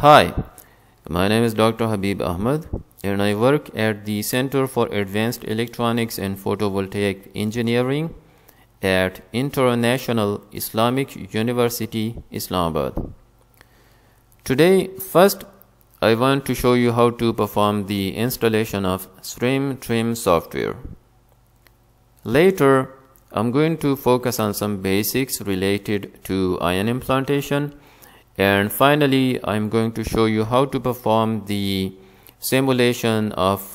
Hi, my name is Dr. Habib Ahmed and I work at the Center for Advanced Electronics and Photovoltaic Engineering at International Islamic University, Islamabad. Today, first, I want to show you how to perform the installation of SRIM TRIM software. Later, I'm going to focus on some basics related to ion implantation. And finally, I'm going to show you how to perform the simulation of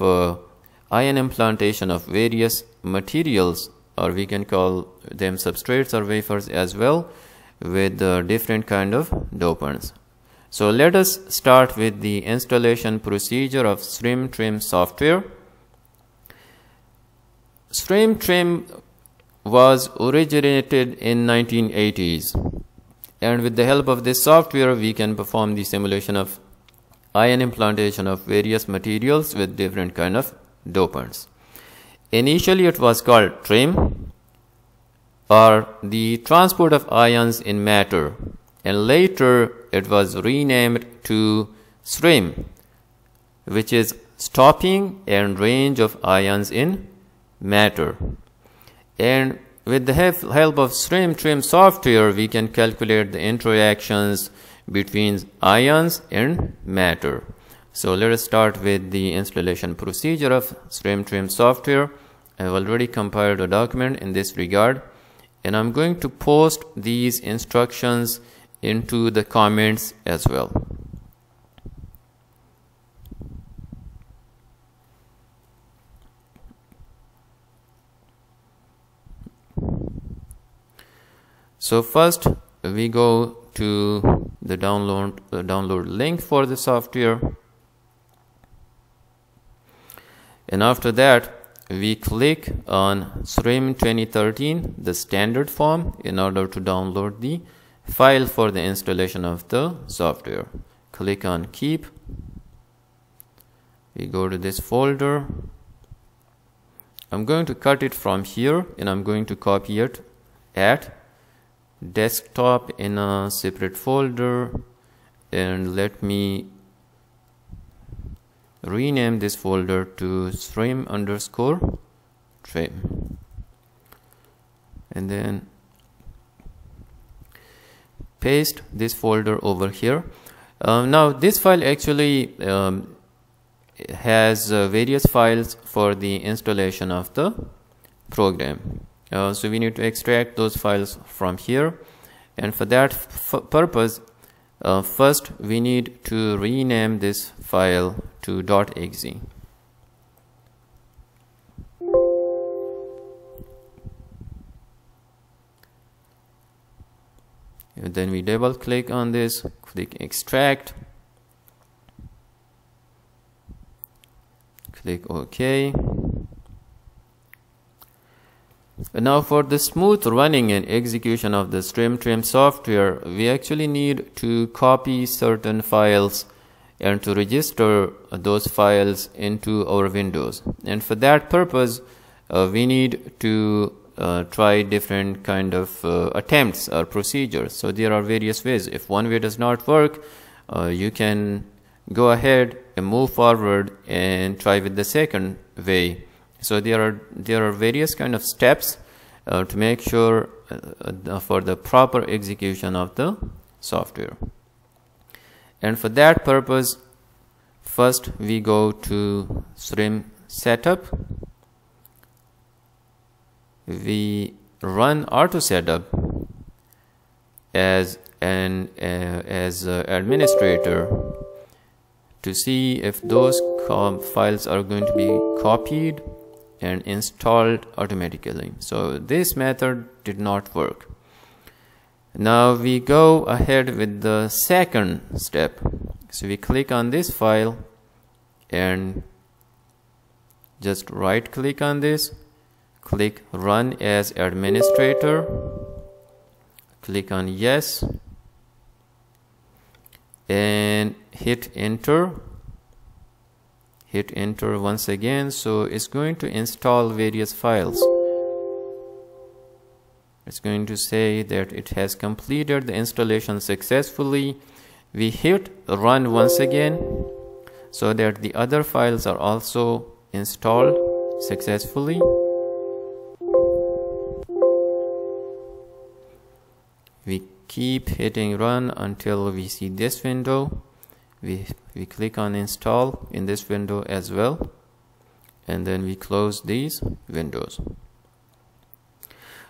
ion implantation of various materials, or we can call them substrates or wafers as well, with different kind of dopants. So let us start with the installation procedure of SRIM TRIM software. SRIM TRIM was originated in 1980s. And with the help of this software, we can perform the simulation of ion implantation of various materials with different kind of dopants. Initially, it was called TRIM, or the transport of ions in matter, and later it was renamed to SRIM, which is stopping and range of ions in matter. And with the help of SRIM TRIM software, we can calculate the interactions between ions and matter. So let us start with the installation procedure of SRIM TRIM software. I have already compiled a document in this regard, and I'm going to post these instructions into the comments as well. So first we go to the download link for the software, and after that we click on SRIM 2013, the standard form, in order to download the file for the installation of the software. Click on keep. We go to this folder. I'm going to cut it from here and I'm going to copy it at desktop in a separate folder, and let me rename this folder to SRIM_TRIM, and then paste this folder over here. Now this file actually has various files for the installation of the program. So we need to extract those files from here, and for that purpose, first we need to rename this file to .exe. And then we double click on this, click extract, click OK. Now for the smooth running and execution of the SRIM TRIM software, we actually need to copy certain files and to register those files into our Windows. And for that purpose, we need to try different kind of attempts or procedures. So there are various ways. If one way does not work, you can go ahead and move forward and try with the second way. So there are various kind of steps to make sure for the proper execution of the software. And for that purpose, first we go to SRIM setup. We run auto setup as an administrator to see if those files are going to be copied and installed automatically. So this method did not work. Now we go ahead with the second step. So we click on this file and just right click on this, click run as administrator, click on yes, and hit enter. Hit enter once again. So it's going to install various files. It's going to say that it has completed the installation successfully We hit run once again so that the other files are also installed successfully. We keep hitting run until we see this window. We click on install in this window as well, and then we close these windows.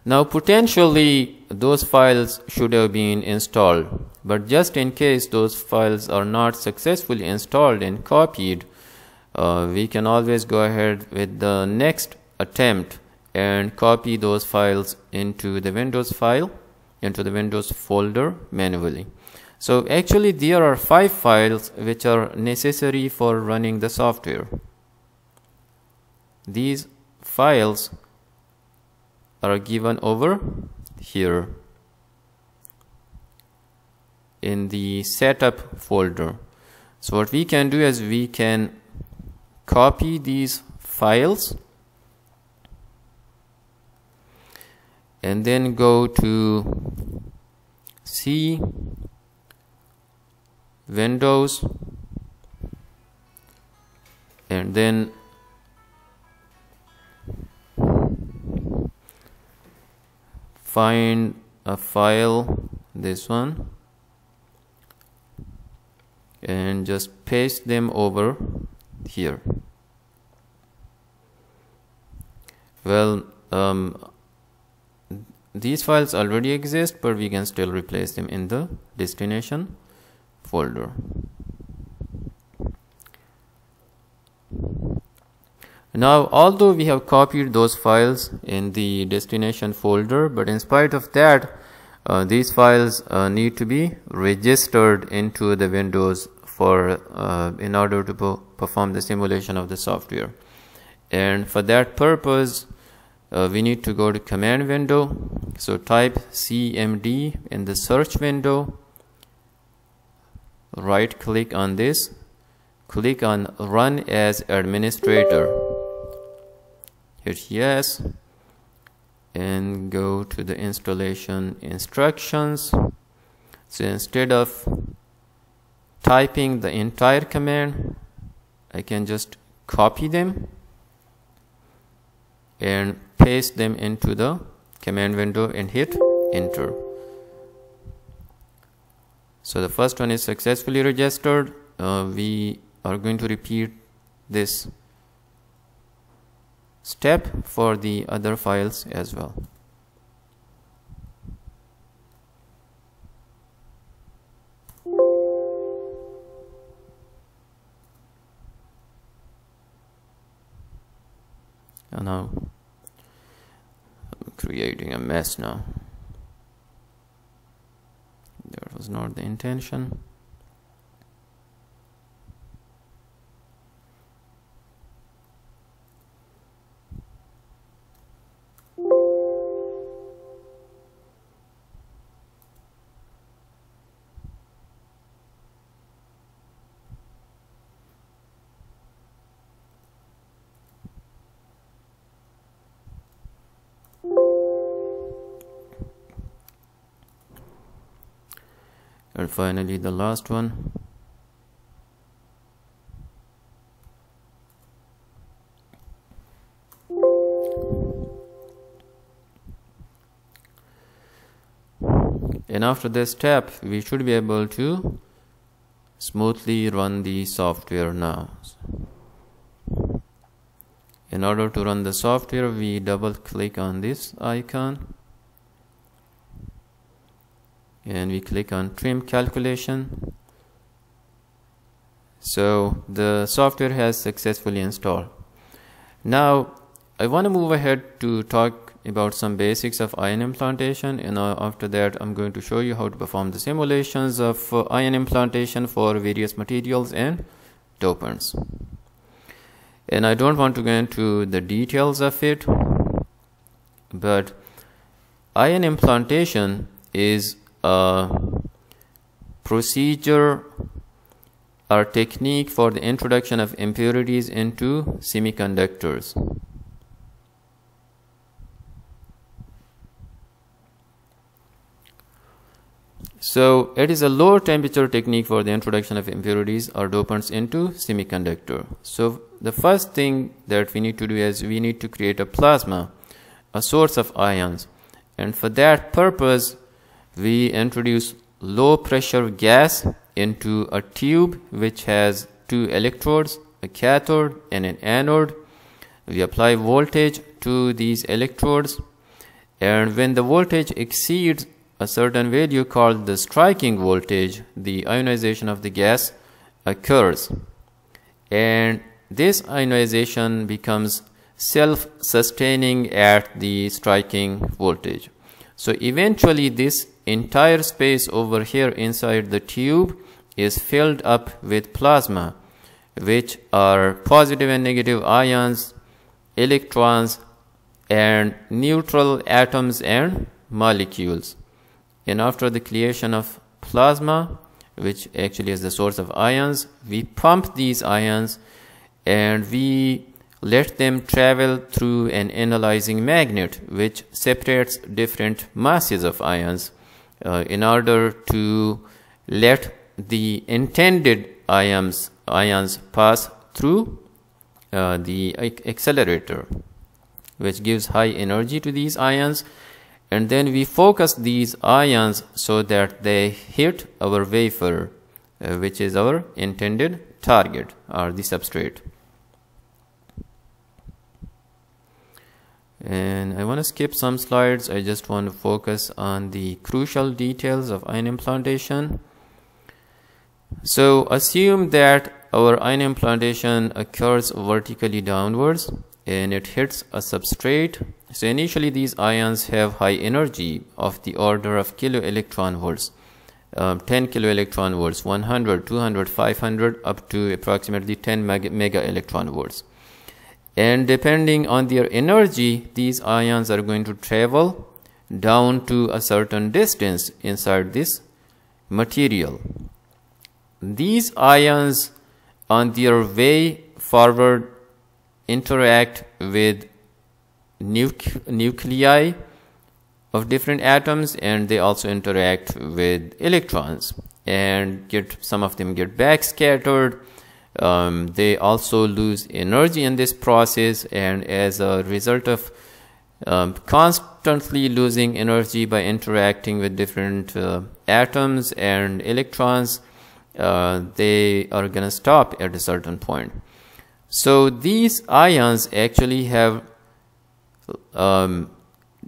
Now potentially those files should have been installed, but just in case those files are not successfully installed and copied, we can always go ahead with the next attempt and copy those files into the Windows file, into the Windows folder manually. So actually there are 5 files which are necessary for running the software. These files are given over here in the setup folder. So what we can do is we can copy these files and then go to C, Windows, and then find a file, this one, and just paste them over here. Well, these files already exist, but we can still replace them in the destination folder. Now, although we have copied those files in the destination folder, but in spite of that, these files need to be registered into the Windows for in order to perform the simulation of the software. And for that purpose, we need to go to command window. So type cmd in the search window, right click on this, click on run as administrator, hit yes, and go to the installation instructions. So instead of typing the entire command, I can just copy them and paste them into the command window and hit enter. So the first one is successfully registered. We are going to repeat this step for the other files as well. And now I'm creating a mess now. That was not the intention. And finally the last one. And after this step, we should be able to smoothly run the software now. In order to run the software, we double click on this icon and we click on trim calculation. So the software has successfully installed. Now I want to move ahead to talk about some basics of ion implantation, and after that I'm going to show you how to perform the simulations of ion implantation for various materials and dopants. And I don't want to go into the details of it, but ion implantation is a procedure or technique for the introduction of impurities into semiconductors. So it is a low temperature technique for the introduction of impurities or dopants into semiconductor. So the first thing that we need to do is we need to create a plasma, a source of ions, and for that purpose we introduce low pressure gas into a tube which has two electrodes, a cathode and an anode. We apply voltage to these electrodes, and when the voltage exceeds a certain value called the striking voltage, the ionization of the gas occurs, and this ionization becomes self-sustaining at the striking voltage. So eventually this entire space over here inside the tube is filled up with plasma, which are positive and negative ions, electrons, and neutral atoms and molecules. And after the creation of plasma, which actually is the source of ions, we pump these ions and we let them travel through an analyzing magnet which separates different masses of ions in order to let the intended ions pass through the accelerator, which gives high energy to these ions, and then we focus these ions so that they hit our wafer, which is our intended target or the substrate. And I want to skip some slides. I just want to focus on the crucial details of ion implantation. So assume that our ion implantation occurs vertically downwards and it hits a substrate. So initially these ions have high energy of the order of kilo electron volts, 10 kilo electron volts, 100, 200, 500, up to approximately 10 mega electron volts. And depending on their energy, these ions are going to travel down to a certain distance inside this material. These ions on their way forward interact with nuclei of different atoms, and they also interact with electrons, and some of them get backscattered. They also lose energy in this process, and as a result of constantly losing energy by interacting with different atoms and electrons, they are going to stop at a certain point. So these ions actually have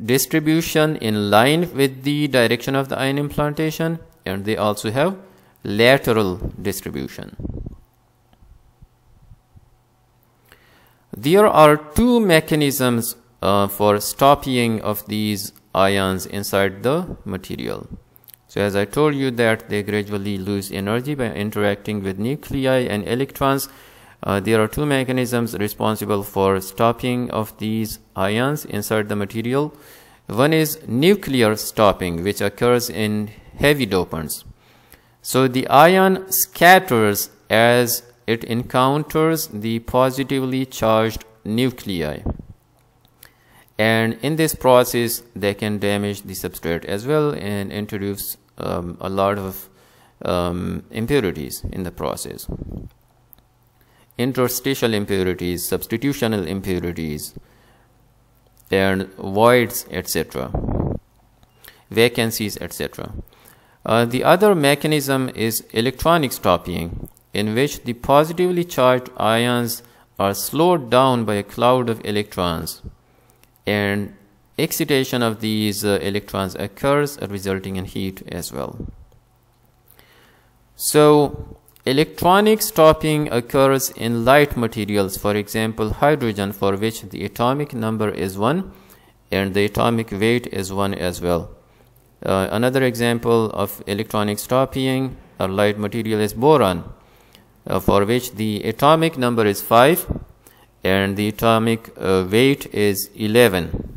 distribution in line with the direction of the ion implantation, and they also have lateral distribution. There are two mechanisms for stopping of these ions inside the material. So as I told you that they gradually lose energy by interacting with nuclei and electrons, there are two mechanisms responsible for stopping of these ions inside the material. One is nuclear stopping, which occurs in heavy dopants. So the ion scatters as it encounters the positively charged nuclei, and in this process they can damage the substrate as well and introduce a lot of impurities in the process. Interstitial impurities, substitutional impurities, and voids, etc., vacancies, etc. The other mechanism is electronic stopping, in which the positively charged ions are slowed down by a cloud of electrons, and excitation of these electrons occurs, resulting in heat as well. So electronic stopping occurs in light materials, for example hydrogen, for which the atomic number is 1 and the atomic weight is 1 as well. Another example of electronic stopping or light material is boron, for which the atomic number is 5 and the atomic weight is 11.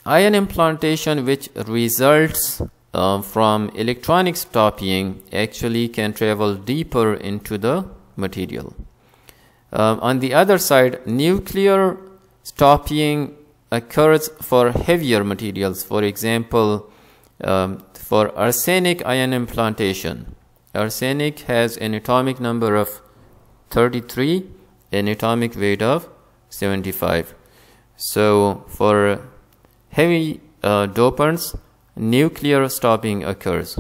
Ion implantation, which results from electronic stopping, actually can travel deeper into the material. On the other side, nuclear stopping occurs for heavier materials. For example, for arsenic ion implantation, arsenic has an atomic number of 33, an atomic weight of 75. So for heavy dopants, nuclear stopping occurs,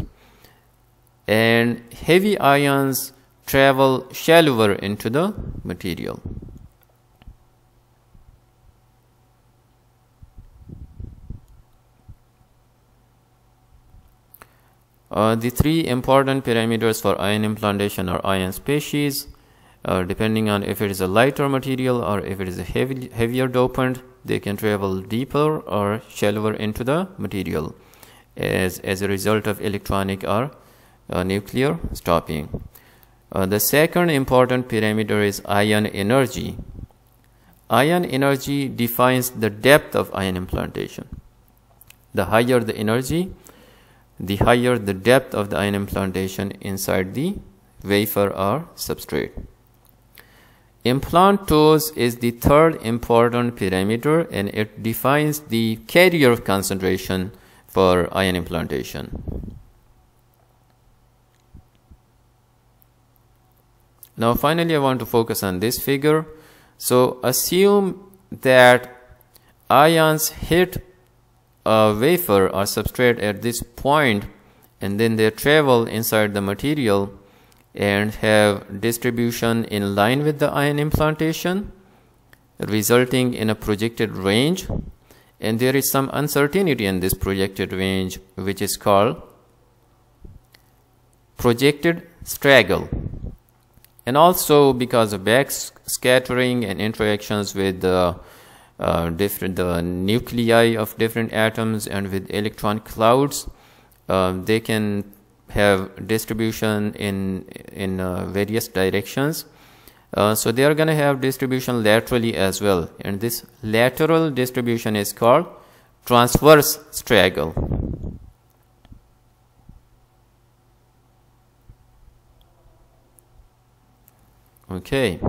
and heavy ions travel shallower into the material. The three important parameters for ion implantation are ion species. Depending on if it is a lighter material or if it is a heavier dopant, they can travel deeper or shallower into the material as a result of electronic or nuclear stopping. The second important parameter is ion energy. Ion energy defines the depth of ion implantation. The higher the energy, the higher the depth of the ion implantation inside the wafer or substrate. Implant dose is the third important parameter, and it defines the carrier concentration for ion implantation. Now finally I want to focus on this figure. So assume that ions hit a wafer or substrate at this point, and then they travel inside the material and have distribution in line with the ion implantation, resulting in a projected range. And there is some uncertainty in this projected range, which is called projected straggle. And also because of back scattering and interactions with the nuclei of different atoms and with electron clouds, they can have distribution in various directions. So they are going to have distribution laterally as well, and this lateral distribution is called transverse straggle. Okay.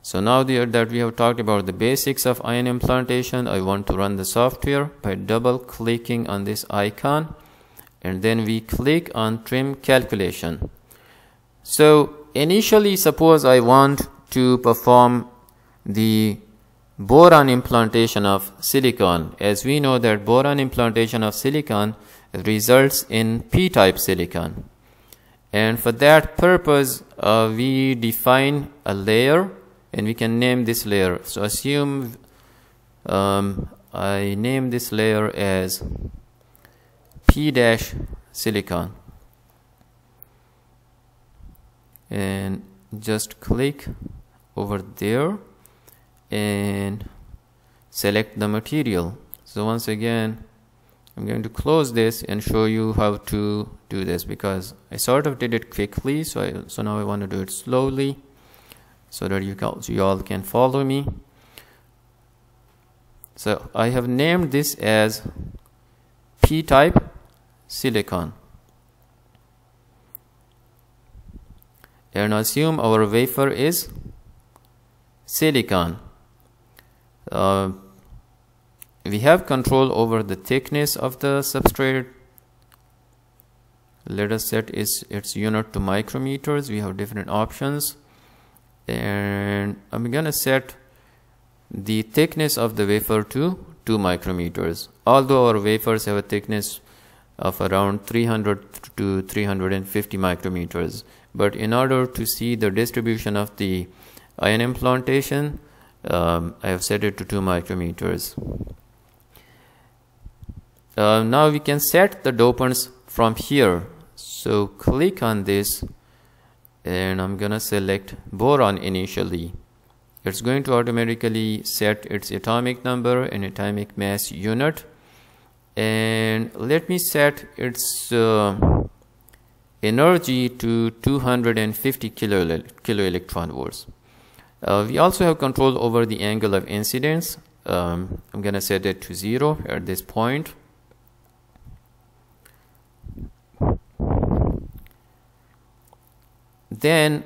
So now that we have talked about the basics of ion implantation, I want to run the software by double clicking on this icon, and then we click on trim calculation. So initially, suppose I want to perform the boron implantation of silicon. As we know that boron implantation of silicon results in p-type silicon, and for that purpose we define a layer, and we can name this layer. So assume I name this layer as p-silicon, and just click over there and select the material. So once again I'm going to close this and show you how to do this, because I sort of did it quickly, so now I want to do it slowly so that you all can follow me. So I have named this as p-type silicon, and assume our wafer is silicon. We have control over the thickness of the substrate. Let us set its unit to micrometers. We have different options, and I'm gonna set the thickness of the wafer to 2 micrometers. Although our wafers have a thickness of around 300 to 350 micrometers, but in order to see the distribution of the ion implantation, I have set it to 2 micrometers. Now we can set the dopants from here. So click on this, and I'm gonna select boron initially. It's going to automatically set its atomic number and atomic mass unit, and let me set its energy to 250 kilo electron volts. We also have control over the angle of incidence. I'm gonna set it to 0 at this point. Then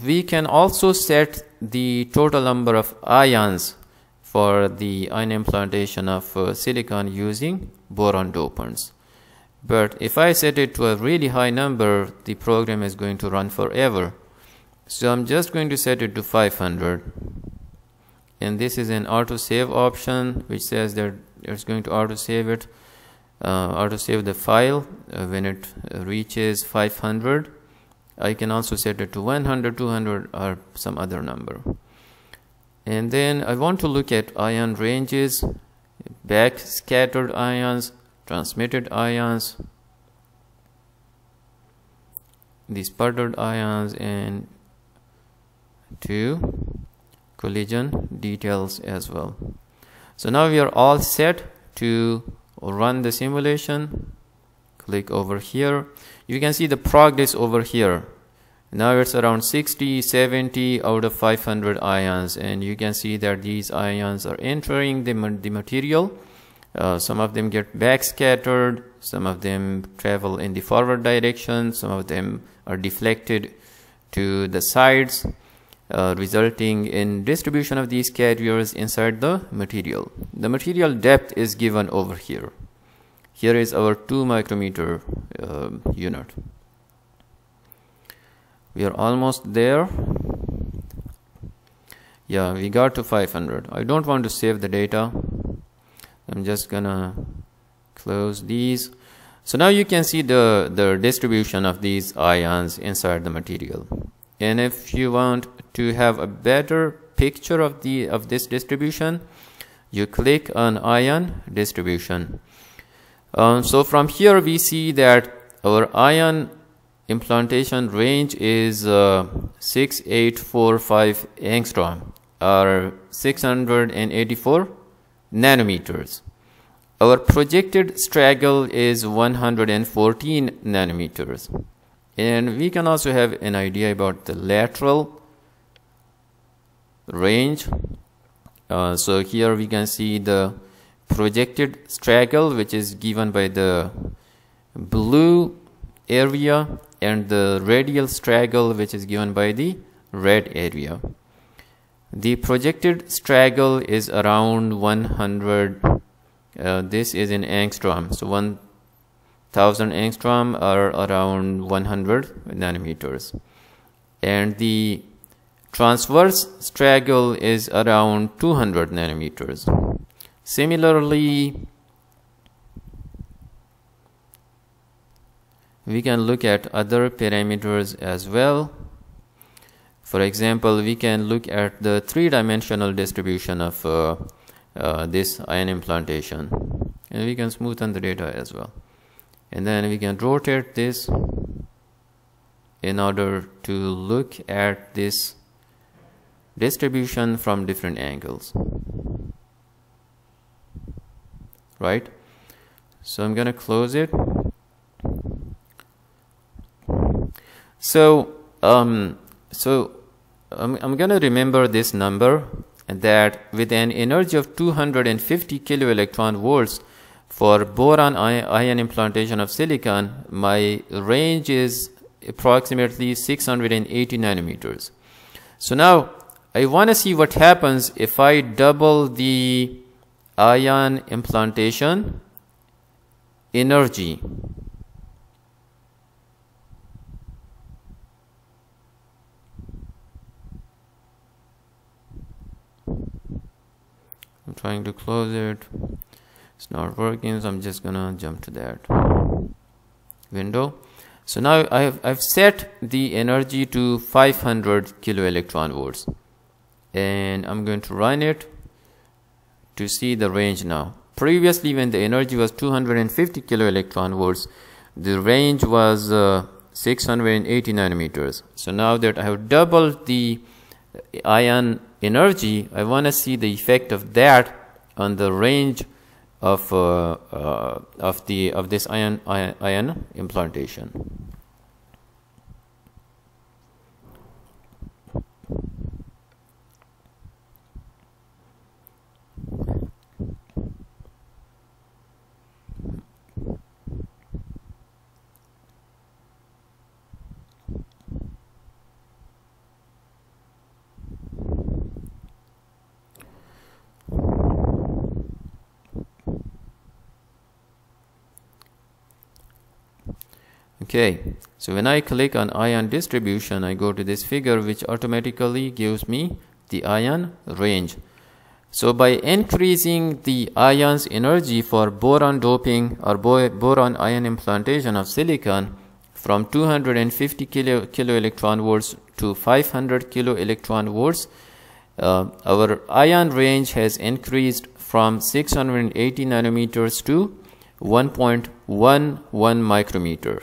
we can also set the total number of ions for the ion implantation of silicon using boron dopants. But if I set it to a really high number, the program is going to run forever. So I'm just going to set it to 500. And this is an auto-save option, which says that it's going to auto-save it, auto-save the file when it reaches 500. I can also set it to 100, 200, or some other number. And then I want to look at ion ranges, back scattered ions, transmitted ions, the sputtered ions, and to collision details as well. So now we are all set to run the simulation. Click over here. You can see the progress over here. Now it's around 60, 70 out of 500 ions, and you can see that these ions are entering the material. Some of them get backscattered, some of them travel in the forward direction, some of them are deflected to the sides, resulting in distribution of these carriers inside the material. The material depth is given over here. Here is our 2 micrometer unit. We are almost there. Yeah, we got to 500. I don't want to save the data. I'm just gonna close these. So now you can see the distribution of these ions inside the material. And if you want to have a better picture of this distribution, you click on ion distribution. So from here we see that our ion implantation range is 6845 angstrom, or 684 nanometers. Our projected straggle is 114 nanometers. And we can also have an idea about the lateral range. So here we can see the projected straggle, which is given by the blue area, and the radial straggle, which is given by the red area. The projected straggle is around 100. This is in angstrom, so 1000 angstrom are around 100 nanometers. And the transverse straggle is around 200 nanometers. Similarly, we can look at other parameters as well. For example, we can look at the 3-dimensional distribution of this ion implantation, and we can smoothen the data as well. And then we can rotate this in order to look at this distribution from different angles, right? So I'm going to close it. So I'm going to remember this number, that with an energy of 250 kiloelectron volts for boron ion implantation of silicon, my range is approximately 680 nanometers. So now I want to see what happens if I double the ion implantation energy. I'm trying to close it. It's not working, so I'm just gonna jump to that window. So now I've set the energy to 500 kiloelectron volts, and I'm going to run it to see the range now. Previously, when the energy was 250 kiloelectron volts, the range was 680 nanometers. So now that I have doubled the ion energy, I want to see the effect of that on the range of this ion implantation. Okay, so when I click on ion distribution, I go to this figure which automatically gives me the ion range. So by increasing the ion's energy for boron doping or boron ion implantation of silicon from 250 kilo electron volts to 500 kilo electron volts, our ion range has increased from 680 nanometers to 1.11 micrometer.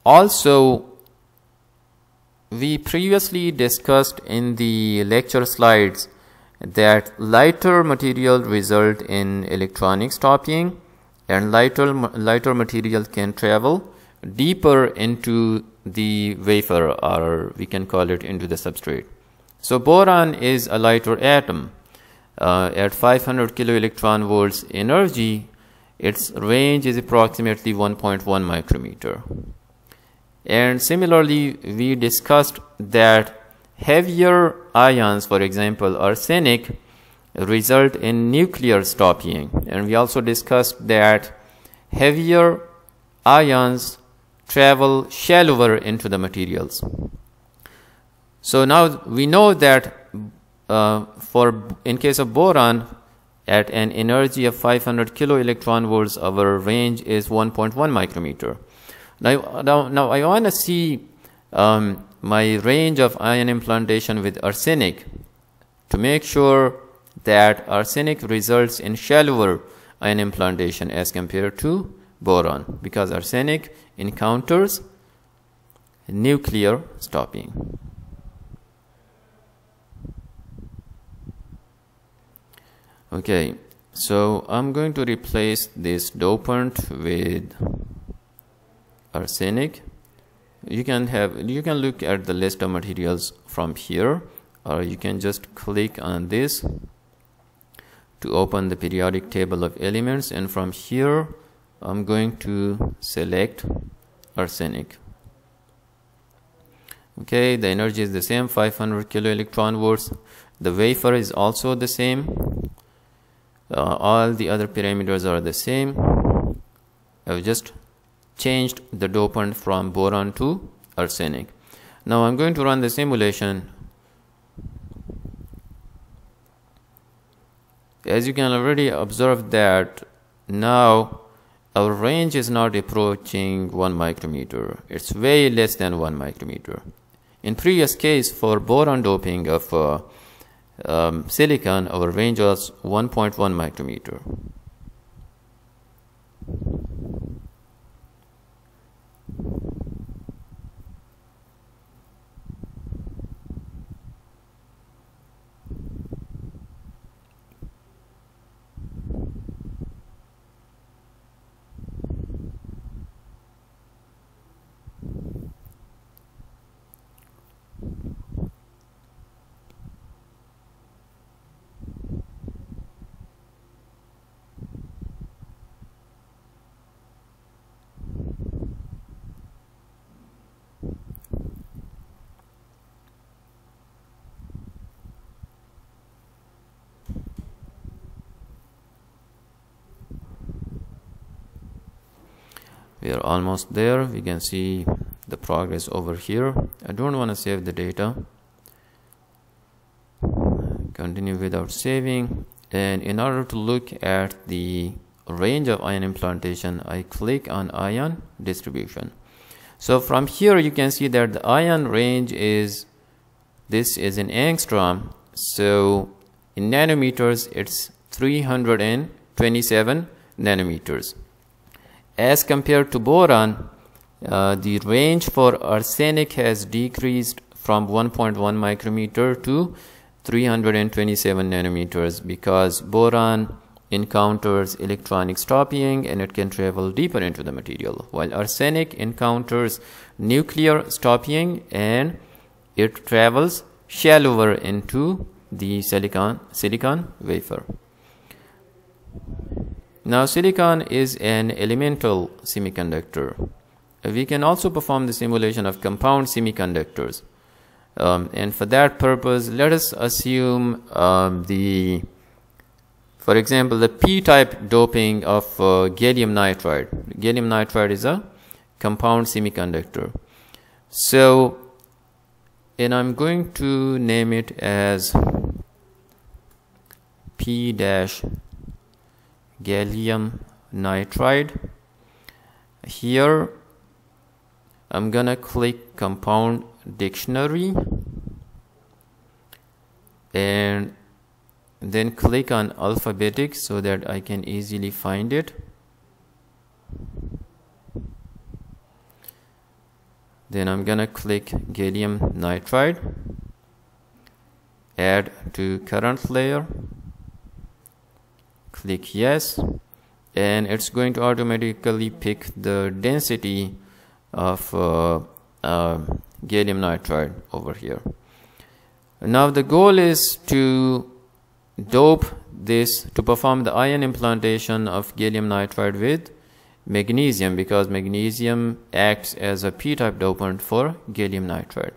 Also, we previously discussed in the lecture slides that lighter material result in electronic stopping, and lighter material can travel deeper into the wafer, or we can call it into the substrate. So boron is a lighter atom. At 500 kilo electron volts energy, its range is approximately 1.1 micrometer. And similarly, we discussed that heavier ions, for example arsenic, result in nuclear stopping, and we also discussed that heavier ions travel shallower into the materials. So now we know that in case of boron, at an energy of 500 kilo electron volts, our range is 1.1 micrometer. Now I want to see my range of ion implantation with arsenic to make sure that arsenic results in shallower ion implantation as compared to boron, because arsenic encounters nuclear stopping. Okay, so I'm going to replace this dopant with arsenic. You can look at the list of materials from here, or you can just click on this to open the periodic table of elements, and from here I'm going to select arsenic. Okay, the energy is the same, 500 kilo electron volts. The wafer is also the same. All the other parameters are the same. I've just changed the dopant from boron to arsenic. Now I'm going to run the simulation. As you can already observe that now our range is not approaching 1 micrometer. It's way less than 1 micrometer. In previous case, for boron doping of silicon, our range was 1.1 micrometer. We are almost there. We can see the progress over here. I don't want to save the data. Continue without saving. And in order to look at the range of ion implantation, I click on ion distribution. So from here you can see that the ion range is, this is in angstrom. So in nanometers it's 327 nanometers. As compared to boron, the range for arsenic has decreased from 1.1 micrometer to 327 nanometers, because boron encounters electronic stopping and it can travel deeper into the material, while arsenic encounters nuclear stopping and it travels shallower into the silicon wafer. Now silicon is an elemental semiconductor. We can also perform the simulation of compound semiconductors, and for that purpose let us assume for example the p-type doping of gallium nitride. Gallium nitride is a compound semiconductor. So, and I'm going to name it as P-gallium nitride. Here I'm gonna click compound dictionary and then click on alphabetic so that I can easily find it. Then I'm gonna click gallium nitride, add to current layer, click yes, and it's going to automatically pick the density of gallium nitride over here. Now the goal is to dope this, to perform the ion implantation of gallium nitride with magnesium, because magnesium acts as a p-type dopant for gallium nitride.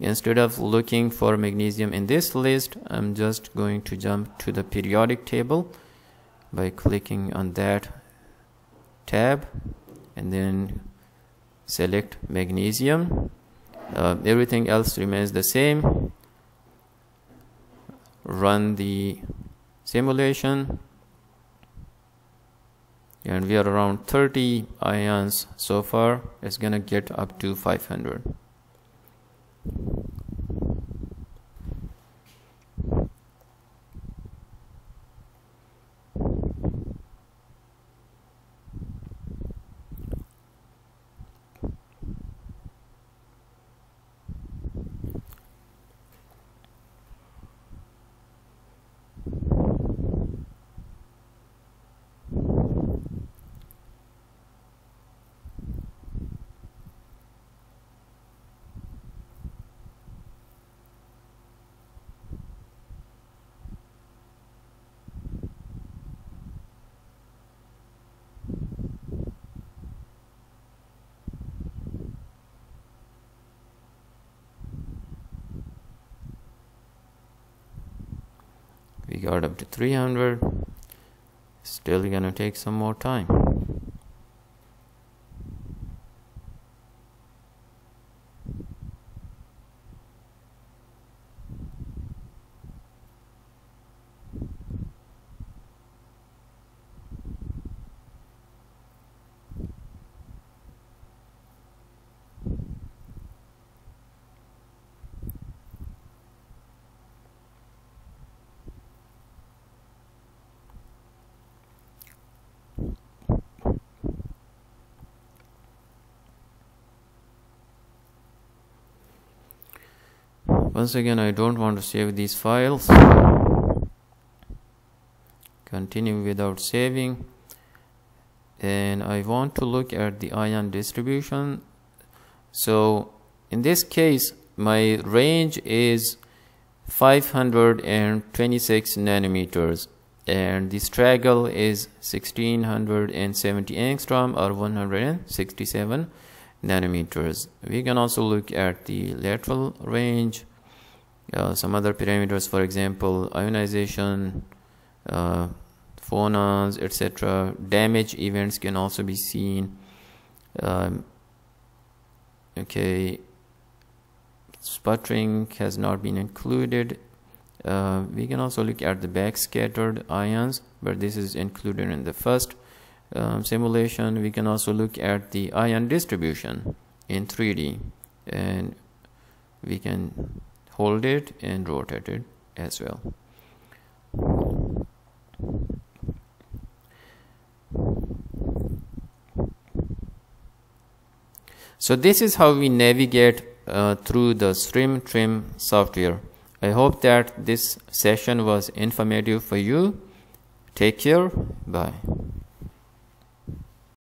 Instead of looking for magnesium in this list, I'm just going to jump to the periodic table by clicking on that tab and then select magnesium. Everything else remains the same. Run the simulation, and we are around 30 ions so far. It's gonna get up to 500. We got up to 300. Still gonna take some more time. Once again, I don't want to save these files. Continue without saving. And I want to look at the ion distribution. So in this case, my range is 526 nanometers. And the straggle is 1670 angstrom or 167 nanometers. We can also look at the lateral range. Some other parameters, for example, ionization, phonons, etc. Damage events can also be seen. Okay, sputtering has not been included. We can also look at the backscattered ions, but this is included in the first simulation. We can also look at the ion distribution in 3D, and we can hold it and rotate it as well. So this is how we navigate through the SRIM TRIM software. I hope that this session was informative for you. Take care. Bye.